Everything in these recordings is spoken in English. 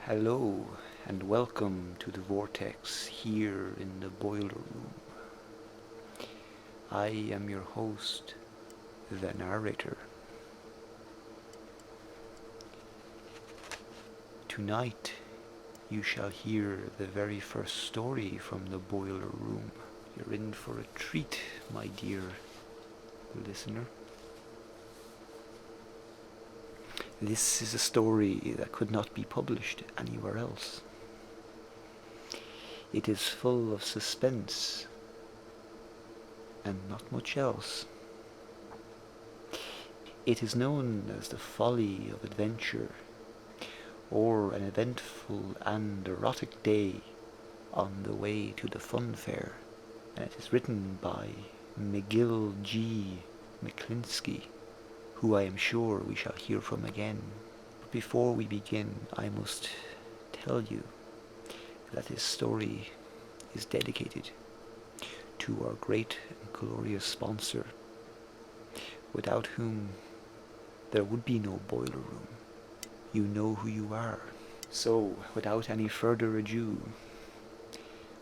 Hello and welcome to the Vortex here in the Boiler Room. I am your host, the narrator. Tonight you shall hear the very first story from the Boiler Room. You're in for a treat, my dear listener. This is a story that could not be published anywhere else. It is full of suspense and not much else. It is known as the Folly of Adventure, or an eventful and erotic day on the way to the Funfair, and it is written by McGill G. McKlinsky, who I am sure we shall hear from again. But before we begin, I must tell you that this story is dedicated to our great and glorious sponsor, without whom there would be no Boiler Room. You know who you are. So, without any further ado,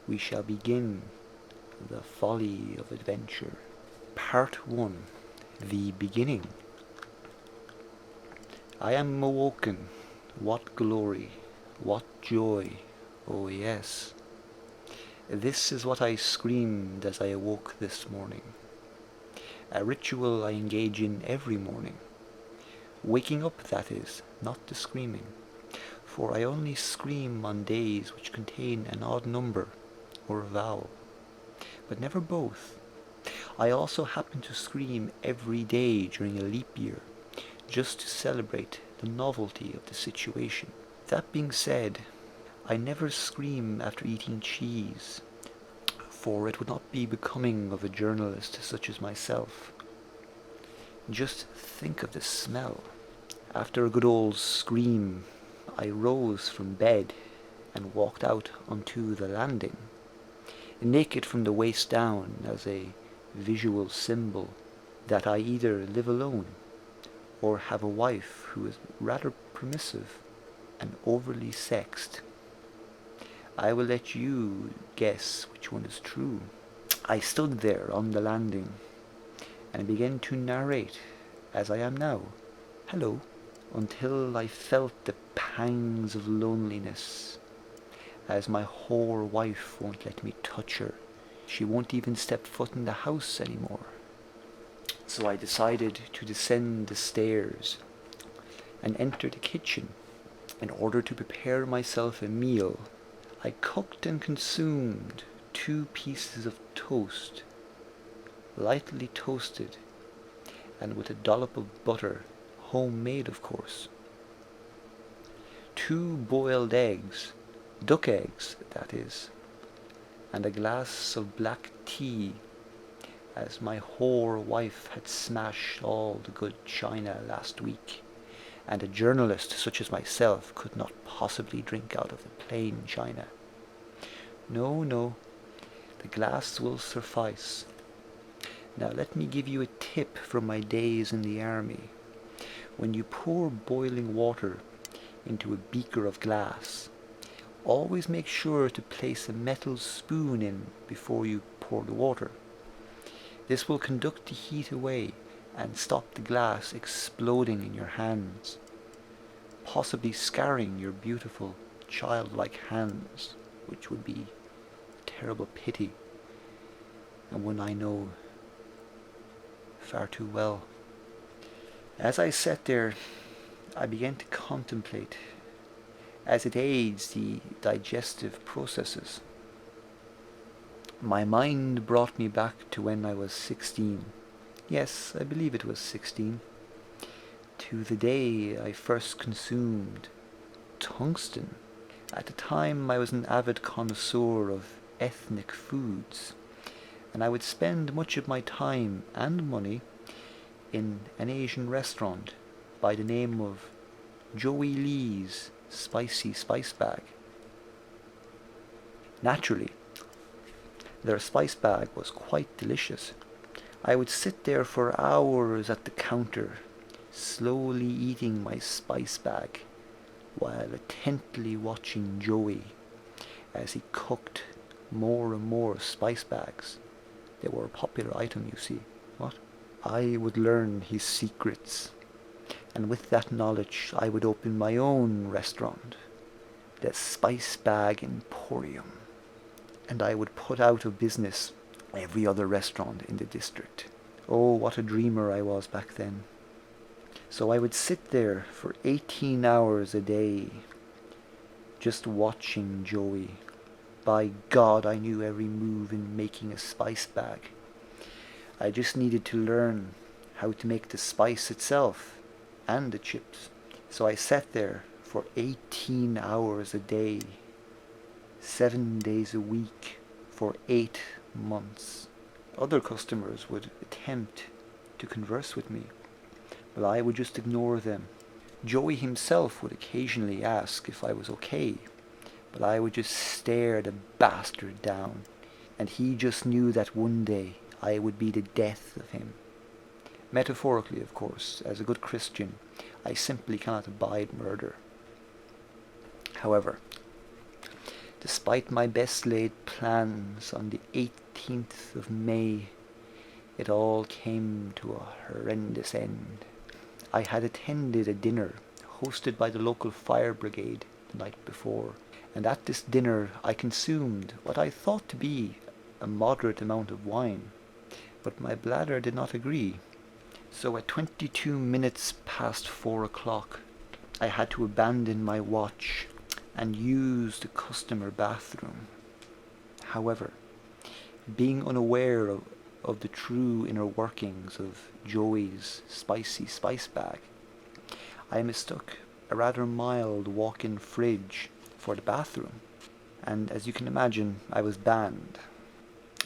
we shall begin the Folly of Adventure. Part 1. The Beginning. I am awoken. What glory, what joy, oh yes. This is what I screamed as I awoke this morning. A ritual I engage in every morning. Waking up, that is, not the screaming, for I only scream on days which contain an odd number or a vowel, but never both. I also happen to scream every day during a leap year, just to celebrate the novelty of the situation. That being said, I never scream after eating cheese, for it would not be becoming of a journalist such as myself. Just think of the smell. After a good old scream, I rose from bed and walked out onto the landing, naked from the waist down, as a visual symbol that I either live alone or have a wife who is rather permissive and overly sexed. I will let you guess which one is true. I stood there on the landing and began to narrate as I am now. Hello. Until I felt the pangs of loneliness, as my whore wife won't let me touch her. She won't even step foot in the house anymore. So I decided to descend the stairs and enter the kitchen in order to prepare myself a meal. I cooked and consumed 2 pieces of toast, lightly toasted, and with a dollop of butter, homemade of course. 2 boiled eggs, duck eggs that is, and a glass of black tea, as my whore wife had smashed all the good china last week, and a journalist such as myself could not possibly drink out of the plain china. No, the glass will suffice. Now let me give you a tip from my days in the army. When you pour boiling water into a beaker of glass, always make sure to place a metal spoon in before you pour the water. This will conduct the heat away and stop the glass exploding in your hands, possibly scarring your beautiful childlike hands, which would be a terrible pity, and one I know far too well. As I sat there, I began to contemplate, as it aids the digestive processes. My mind brought me back to when I was 16. Yes, I believe it was 16. To the day I first consumed tungsten. At the time I was an avid connoisseur of ethnic foods, and I would spend much of my time and money in an Asian restaurant by the name of Joey Lee's Spicy Spice Bag. Naturally, their spice bag was quite delicious. I would sit there for hours at the counter, slowly eating my spice bag, while intently watching Joey as he cooked more and more spice bags. They were a popular item, you see. What? I would learn his secrets, and with that knowledge I would open my own restaurant, the Spice Bag Emporium, and I would put out of business every other restaurant in the district. Oh, what a dreamer I was back then. So I would sit there for 18 hours a day, just watching Joey. By God, I knew every move in making a spice bag. I just needed to learn how to make the spice itself and the chips. So I sat there for 18 hours a day, 7 days a week, for 8 months. Other customers would attempt to converse with me, but I would just ignore them. Joey himself would occasionally ask if I was okay, but I would just stare the bastard down, and he just knew that one day I would be the death of him. Metaphorically, of course. As a good Christian, I simply cannot abide murder. However, despite my best laid plans, on the 18th of May, it all came to a horrendous end. I had attended a dinner hosted by the local fire brigade the night before, and at this dinner I consumed what I thought to be a moderate amount of wine, but my bladder did not agree. So at 22 minutes past 4 o'clock, I had to abandon my watch and use the customer bathroom. However, being unaware of the true inner workings of Joey's spicy spice bag, I mistook a rather mild walk-in fridge for the bathroom, and as you can imagine, I was banned.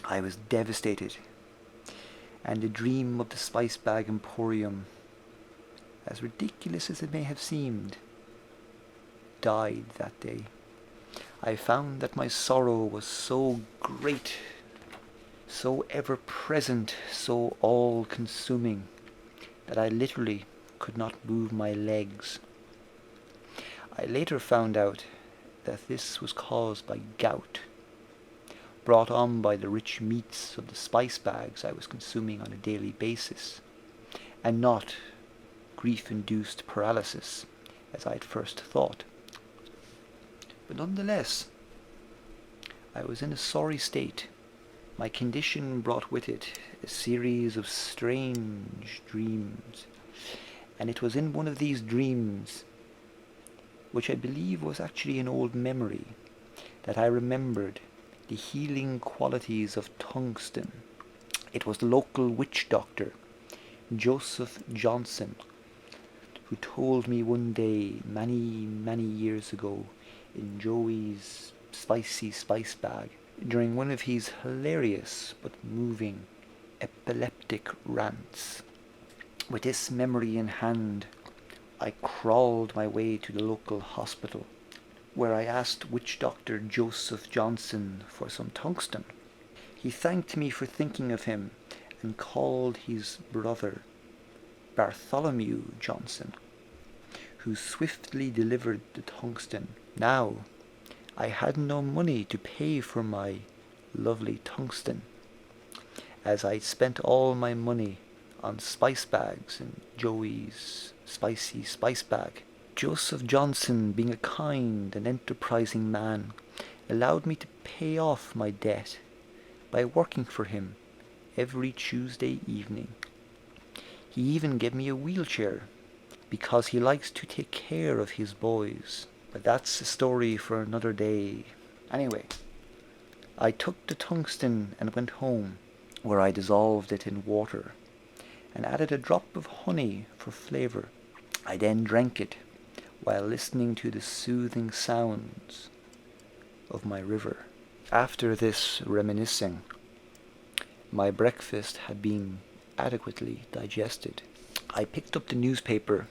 I was devastated, and the dream of the Spice Bag Emporium, as ridiculous as it may have seemed, died that day. I found that my sorrow was so great, so ever-present, so all-consuming, that I literally could not move my legs. I later found out that this was caused by gout, brought on by the rich meats of the spice bags I was consuming on a daily basis, and not grief-induced paralysis, as I had first thought. But nonetheless, I was in a sorry state. My condition brought with it a series of strange dreams, and it was in one of these dreams, which I believe was actually an old memory, that I remembered the healing qualities of tungsten. It was the local witch doctor, Joseph Johnson, who told me one day, many years ago, in Joey's spicy spice bag, during one of his hilarious but moving epileptic rants. With this memory in hand, I crawled my way to the local hospital, where I asked witch doctor Joseph Johnson for some tungsten. He thanked me for thinking of him and called his brother Bartholomew Johnson, who swiftly delivered the tungsten. Now, I had no money to pay for my lovely tungsten, as I'd spent all my money on spice bags and Joey's spicy spice bag. Joseph Johnson, being a kind and enterprising man, allowed me to pay off my debt by working for him every Tuesday evening. He even gave me a wheelchair, because he likes to take care of his boys. But that's a story for another day. Anyway, I took the tungsten and went home, where I dissolved it in water and added a drop of honey for flavour. I then drank it while listening to the soothing sounds of my river. After this reminiscing, my breakfast had been adequately digested. I picked up the newspaper,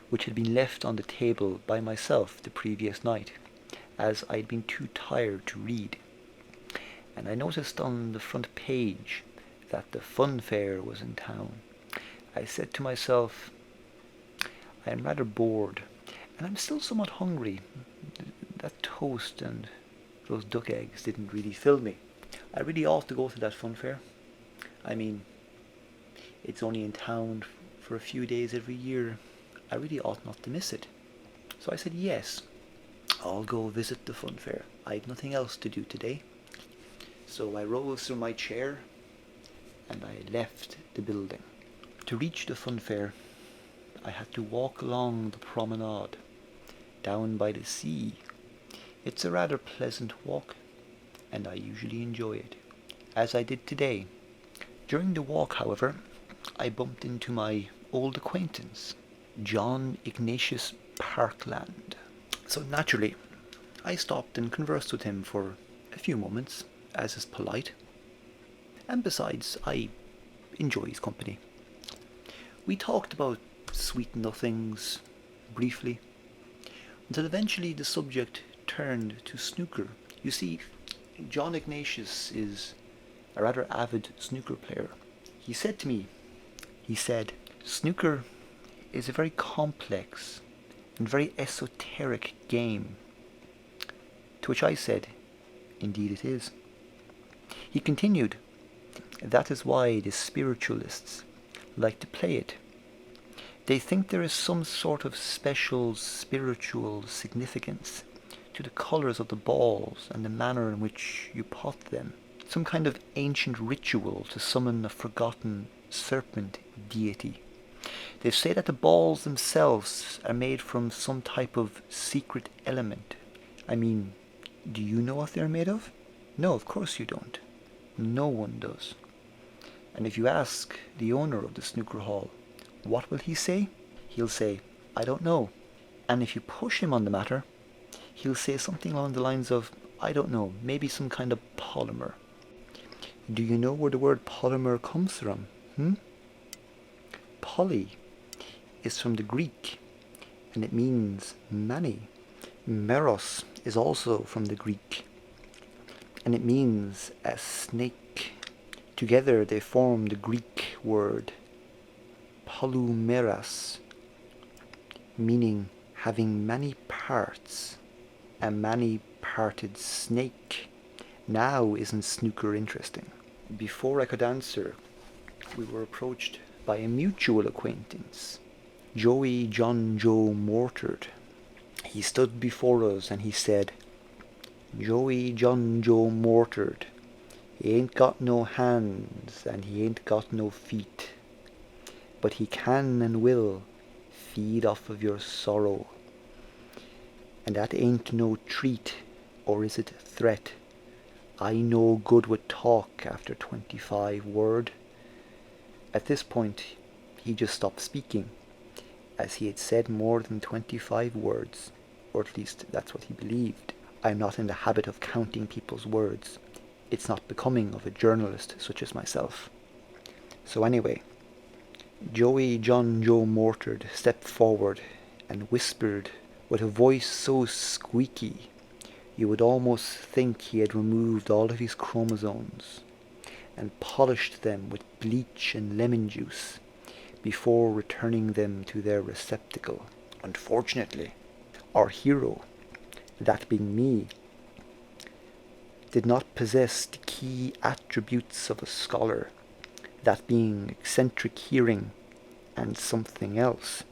which had been left on the table by myself the previous night, as I'd been too tired to read, and I noticed on the front page that the Funfair was in town. I said to myself, I am rather bored, And I'm still somewhat hungry. That toast and those duck eggs didn't really fill me. I really ought to go to that funfair. I mean, it's only in town for a few days every year. I really ought not to miss it. So I said yes, I'll go visit the funfair. I had nothing else to do today. So I rose from my chair and I left the building. To reach the funfair, I had to walk along the promenade down by the sea. It's a rather pleasant walk, and I usually enjoy it, as I did today. During the walk, however, I bumped into my old acquaintance, John Ignatius Parkland. So naturally, I stopped and conversed with him for a few moments, as is polite. And besides, I enjoy his company. We talked about sweet nothings briefly, until eventually the subject turned to snooker. You see, John Ignatius is a rather avid snooker player. He said, snooker is a very complex and very esoteric game. To which I said, indeed it is. He continued, that is why the spiritualists like to play it. They think there is some sort of special spiritual significance to the colours of the balls and the manner in which you pot them. Some kind of ancient ritual to summon a forgotten serpent deity. They say that the balls themselves are made from some type of secret element. I mean, do you know what they're made of? No, of course you don't. No one does. And if you ask the owner of the snooker hall, what will he say? He'll say, I don't know. And if you push him on the matter, he'll say something along the lines of, I don't know, maybe some kind of polymer. Do you know where the word polymer comes from? Poly is from the Greek, and it means many. Meros is also from the Greek, and it means a snake. Together they form the Greek word polymeras, meaning having many parts, a many-parted snake. Now isn't snooker interesting? Before I could answer, we were approached by a mutual acquaintance, Joey John Joe Mortard. He stood before us and he said, Joey John Joe Mortard, he ain't got no hands and he ain't got no feet, but he can and will feed off of your sorrow. And that ain't no treat, or is it a threat? I no good with talk after 25 word. At this point, he just stopped speaking, as he had said more than 25 words, or at least that's what he believed. I'm not in the habit of counting people's words. It's not becoming of a journalist such as myself. So anyway, Joey John Joe Mortard stepped forward and whispered with a voice so squeaky you would almost think he had removed all of his chromosomes and polished them with bleach and lemon juice before returning them to their receptacle. Unfortunately, our hero, that being me, did not possess the key attributes of a scholar, that being eccentric hearing and something else.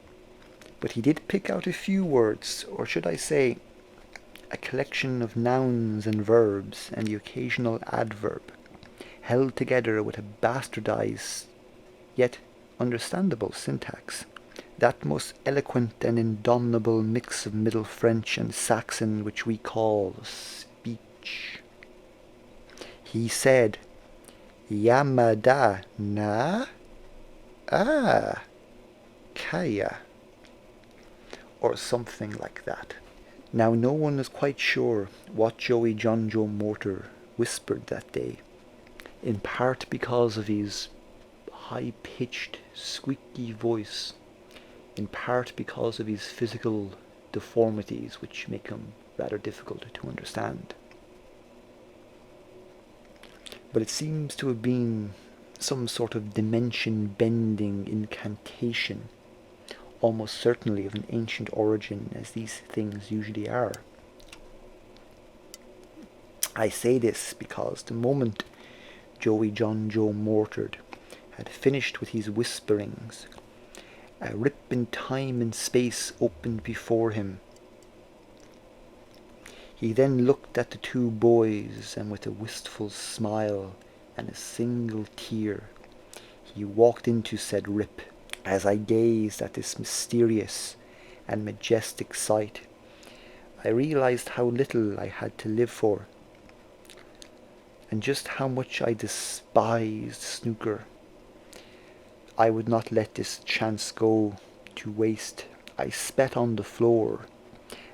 But he did pick out a few words, or should I say, a collection of nouns and verbs and the occasional adverb, held together with a bastardized yet understandable syntax, that most eloquent and indomitable mix of Middle French and Saxon which we call speech. He said, Yamada na kaya, or something like that. Now no one is quite sure what Joey John Joe Mortar whispered that day, in part because of his high-pitched, squeaky voice, in part because of his physical deformities which make him rather difficult to understand. But it seems to have been some sort of dimension-bending incantation, almost certainly of an ancient origin, as these things usually are. I say this because the moment Joey John Joe Mortared had finished with his whisperings, a rip in time and space opened before him. He then looked at the two boys, and with a wistful smile and a single tear, he walked into said rip. As I gazed at this mysterious and majestic sight, I realized how little I had to live for, and just how much I despised snooker. I would not let this chance go to waste. I spat on the floor,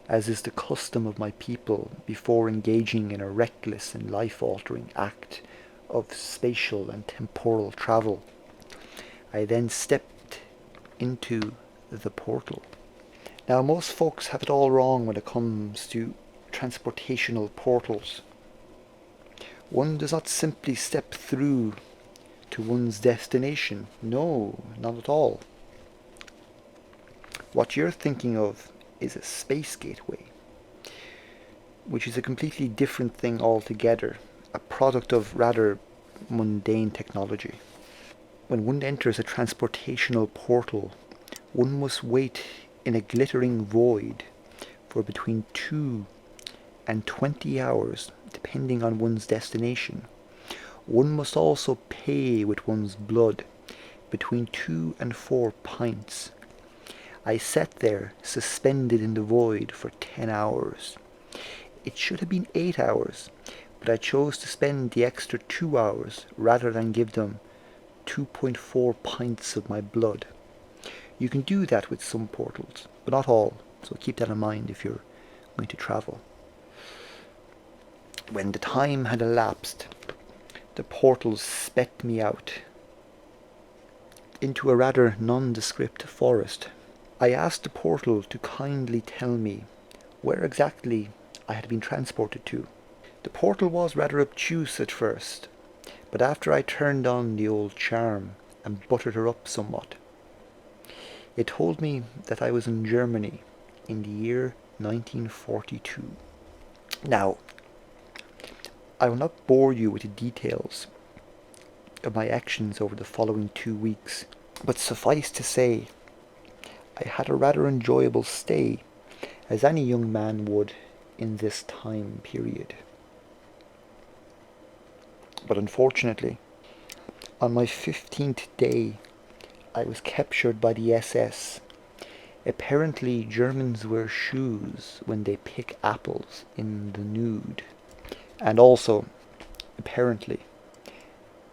as is the custom of my people before engaging in a reckless and life-altering act of spatial and temporal travel. I then stepped into the portal. Now, most folks have it all wrong when it comes to transportational portals. One does not simply step through to one's destination. No, not at all. What you're thinking of is a space gateway, which is a completely different thing altogether, a product of rather mundane technology. When one enters a transportational portal, one must wait in a glittering void for between 2 and 20 hours, depending on one's destination. One must also pay with one's blood, between 2 and 4 pints. I sat there, suspended in the void, for 10 hours. It should have been 8 hours, but I chose to spend the extra 2 hours rather than give them 2.4 pints of my blood. You can do that with some portals, but not all, so keep that in mind if you're going to travel. When the time had elapsed, the portals spat me out into a rather nondescript forest. I asked the portal to kindly tell me where exactly I had been transported to. The portal was rather obtuse at first, but after I turned on the old charm and buttered her up somewhat, it told me that I was in Germany in the year 1942. Now, I will not bore you with the details of my actions over the following 2 weeks, but suffice to say, I had a rather enjoyable stay, as any young man would in this time period. But unfortunately, on my 15th day, I was captured by the SS. Apparently, Germans wear shoes when they pick apples in the nude. And also, apparently,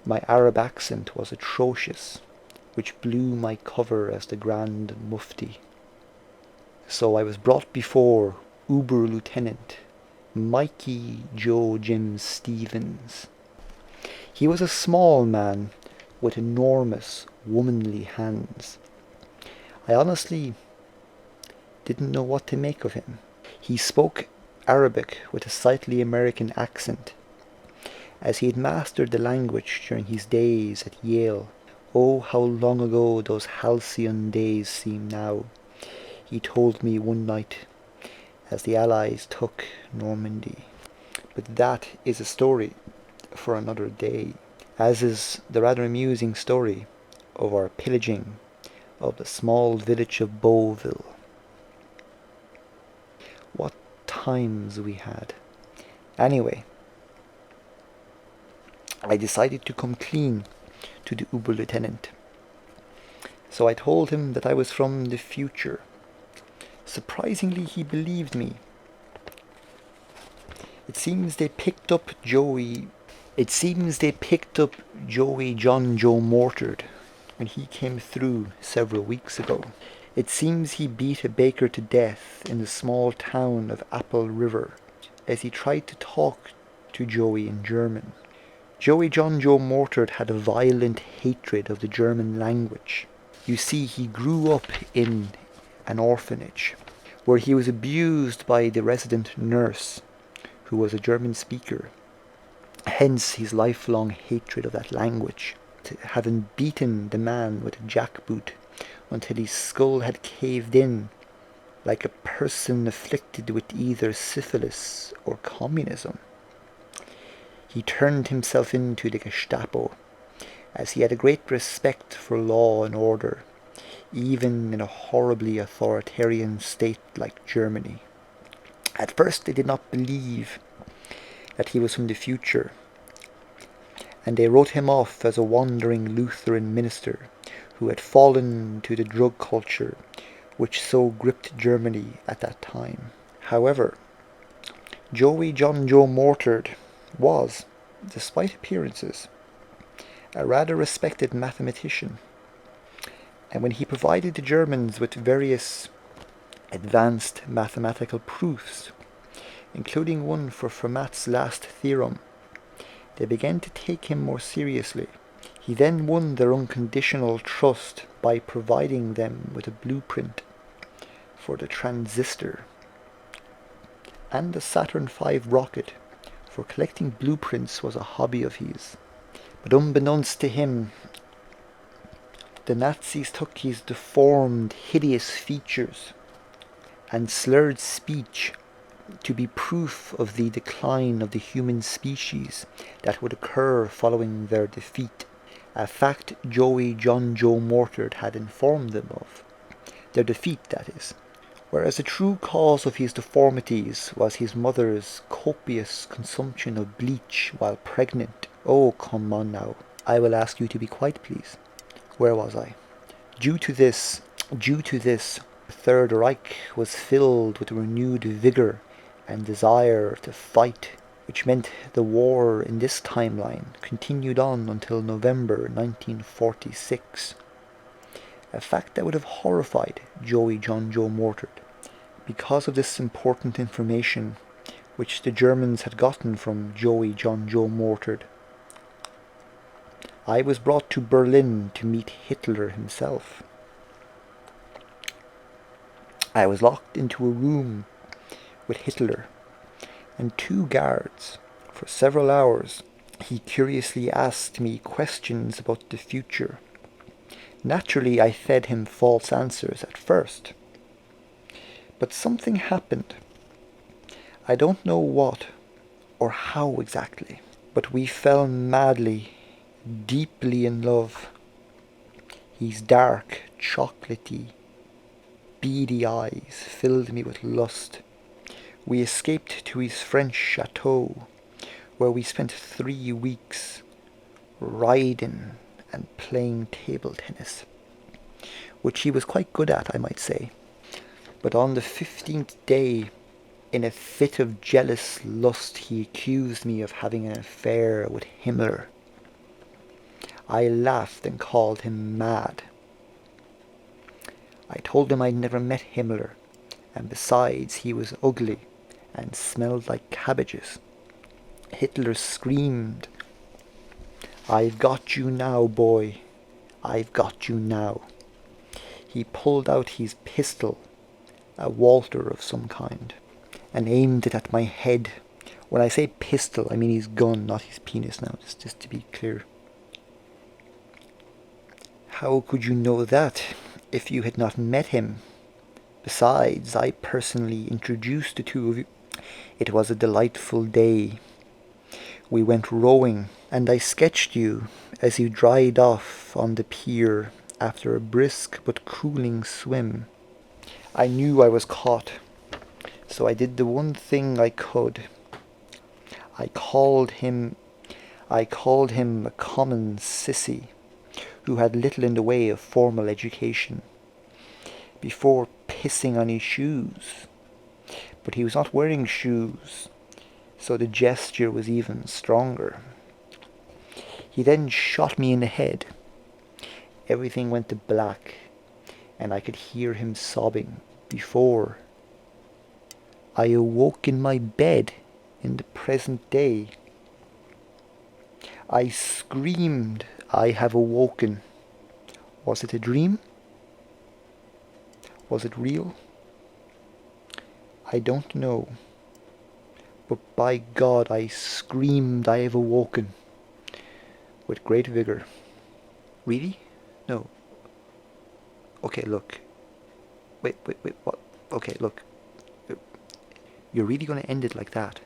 my Arab accent was atrocious, which blew my cover as the Grand Mufti. So I was brought before Uber Lieutenant Mikey Joe Jim Stevens. He was a small man with enormous womanly hands. I honestly didn't know what to make of him. He spoke Arabic with a slightly American accent, as he had mastered the language during his days at Yale. Oh, how long ago those halcyon days seem now, he told me one night as the Allies took Normandy. But that is a story for another day, as is the rather amusing story of our pillaging of the small village of Beauville. What times we had. Anyway, I decided to come clean to the Uber Lieutenant. So I told him that I was from the future. Surprisingly, he believed me. It seems they picked up Joey John Joe Mortared when he came through several weeks ago. It seems he beat a baker to death in the small town of Apple River as he tried to talk to Joey in German. Joey John Joe Mortared had a violent hatred of the German language. You see, he grew up in an orphanage where he was abused by the resident nurse, who was a German speaker. Hence his lifelong hatred of that language. Having beaten the man with a jackboot until his skull had caved in like a person afflicted with either syphilis or communism. He turned himself into the Gestapo, as he had a great respect for law and order, even in a horribly authoritarian state like Germany. At first they did not believe that he was from the future, and they wrote him off as a wandering Lutheran minister who had fallen to the drug culture which so gripped Germany at that time. However, Joey John Joe Mortard was, despite appearances, a rather respected mathematician, and when he provided the Germans with various advanced mathematical proofs, including one for Fermat's last theorem, they began to take him more seriously. He then won their unconditional trust by providing them with a blueprint for the transistor and the Saturn V rocket, for collecting blueprints was a hobby of his. But unbeknownst to him, the Nazis took his deformed, hideous features and slurred speech to be proof of the decline of the human species that would occur following their defeat, a fact Joey John Joe Mortard had informed them of. Their defeat, that is. Whereas the true cause of his deformities was his mother's copious consumption of bleach while pregnant. Oh, come on now. I will ask you to be quiet, please. Where was I? Due to this, the Third Reich was filled with renewed vigor and desire to fight, which meant the war in this timeline continued on until November 1946. A fact that would have horrified Joey John Joe Mortard. Because of this important information, which the Germans had gotten from Joey John Joe Mortard, I was brought to Berlin to meet Hitler himself. I was locked into a room with Hitler and 2 guards. For several hours, he curiously asked me questions about the future. Naturally, I fed him false answers at first. But something happened. I don't know what or how exactly, but we fell madly, deeply in love. His dark, chocolatey, beady eyes filled me with lust. We escaped to his French chateau, where we spent 3 weeks riding and playing table tennis, which he was quite good at, I might say. But on the 15th day, in a fit of jealous lust, he accused me of having an affair with Himmler. I laughed and called him mad. I told him I'd never met Himmler, and besides, he was ugly and smelled like cabbages. Hitler screamed, "I've got you now, boy. I've got you now." He pulled out his pistol, a Walter of some kind, and aimed it at my head. When I say pistol, I mean his gun, not his penis now, just to be clear. How could you know that if you had not met him? Besides, I personally introduced the 2 of you. It was a delightful day. We went rowing, and I sketched you as you dried off on the pier after a brisk but cooling swim. I knew I was caught, so I did the one thing I could. I called him a common sissy, who had little in the way of formal education, before pissing on his shoes. But he was not wearing shoes, so the gesture was even stronger. He then shot me in the head. Everything went to black, and I could hear him sobbing before I awoke in my bed in the present day. I screamed, "I have awoken." Was it a dream? Was it real? I don't know. But by God, I screamed, "I have awoken," with great vigor. Really? No. Okay, look. Wait, what? Okay, look. You're really going to end it like that?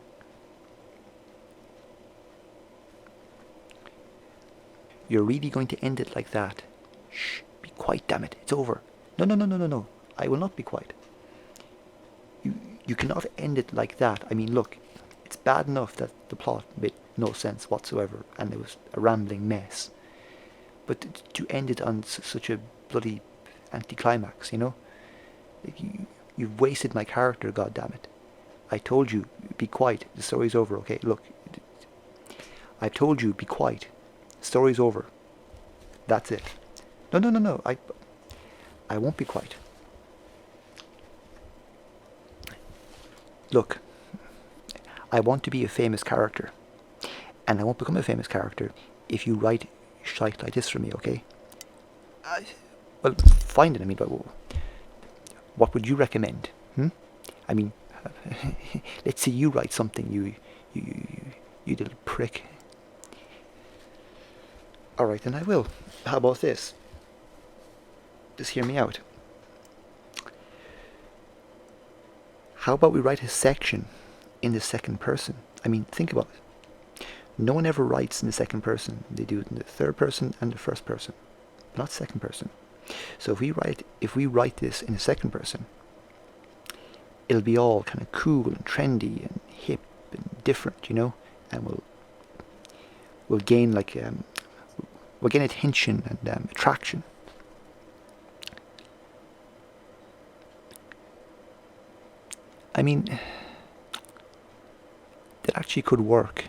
You're really going to end it like that? Shh, be quiet, damn it. It's over. No. I will not be quiet. You cannot end it like that. I mean, look, it's bad enough that the plot made no sense whatsoever and it was a rambling mess. But to end it on such a bloody anticlimax, you know? You've wasted my character, goddammit. I told you, be quiet. The story's over, okay? Look, I've told you, be quiet. The story's over. That's it. No. I won't be quiet. Look, I want to be a famous character. And I won't become a famous character if you write shite like this for me, okay? Well, fine then. I mean, what would you recommend? I mean, let's say you write something, you little prick. Alright, then I will. How about this? Just hear me out. How about we write a section in the second person? I mean, think about it. No one ever writes in the second person. They do it in the third person and the first person, not second person. So if we write this in the second person, it'll be all kind of cool and trendy and hip and different, you know, and we'll gain we'll gain attention and attraction. I mean, that actually could work.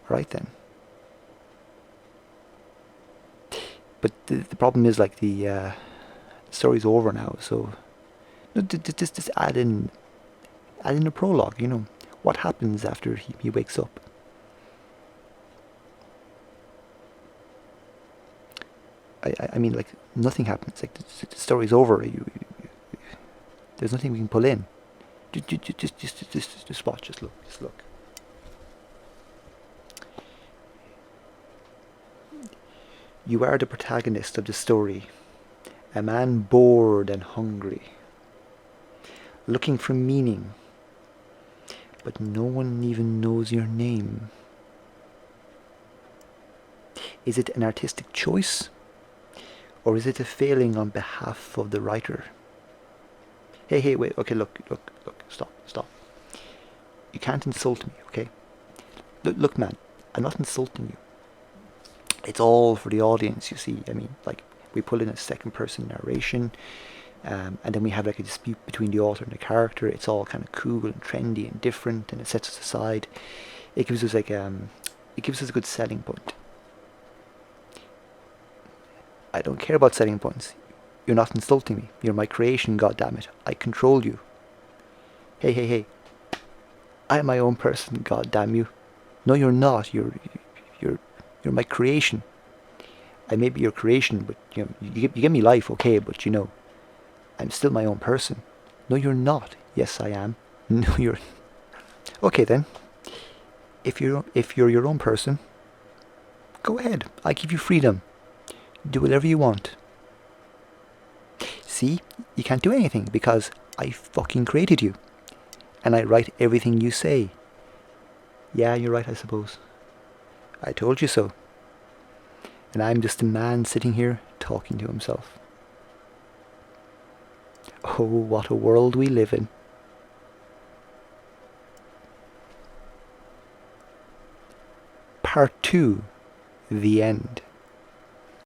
Right then. But the problem is, like, the story's over now, so just add in a prologue, you know. What happens after he wakes up? I mean, like, nothing happens. Like, the story's over. There's nothing we can pull in. Just watch. Just look. You are the protagonist of the story, a man bored and hungry, looking for meaning, but no one even knows your name. Is it an artistic choice, or is it a failing on behalf of the writer? Hey, wait, okay, look, stop. You can't insult me, okay? Look, man, I'm not insulting you. It's all for the audience, you see. I mean, like, we pull in a second person narration, and then we have like a dispute between the author and the character. It's all kind of cool and trendy and different, and it sets us aside. It gives us a good selling point. I don't care about selling points. You're not insulting me. You're my creation, goddammit. I control you. Hey. I'm my own person, goddamn you. No, you're not. You're my creation. I may be your creation, but you give me life, okay, but you know, I'm still my own person. No, you're not. Yes, I am. No, you're... Okay, then. If you're your own person, go ahead. I give you freedom. Do whatever you want. See? You can't do anything because I fucking created you. And I write everything you say. Yeah, you're right, I suppose. I told you so. And I'm just a man sitting here talking to himself. Oh, what a world we live in. Part 2. The end.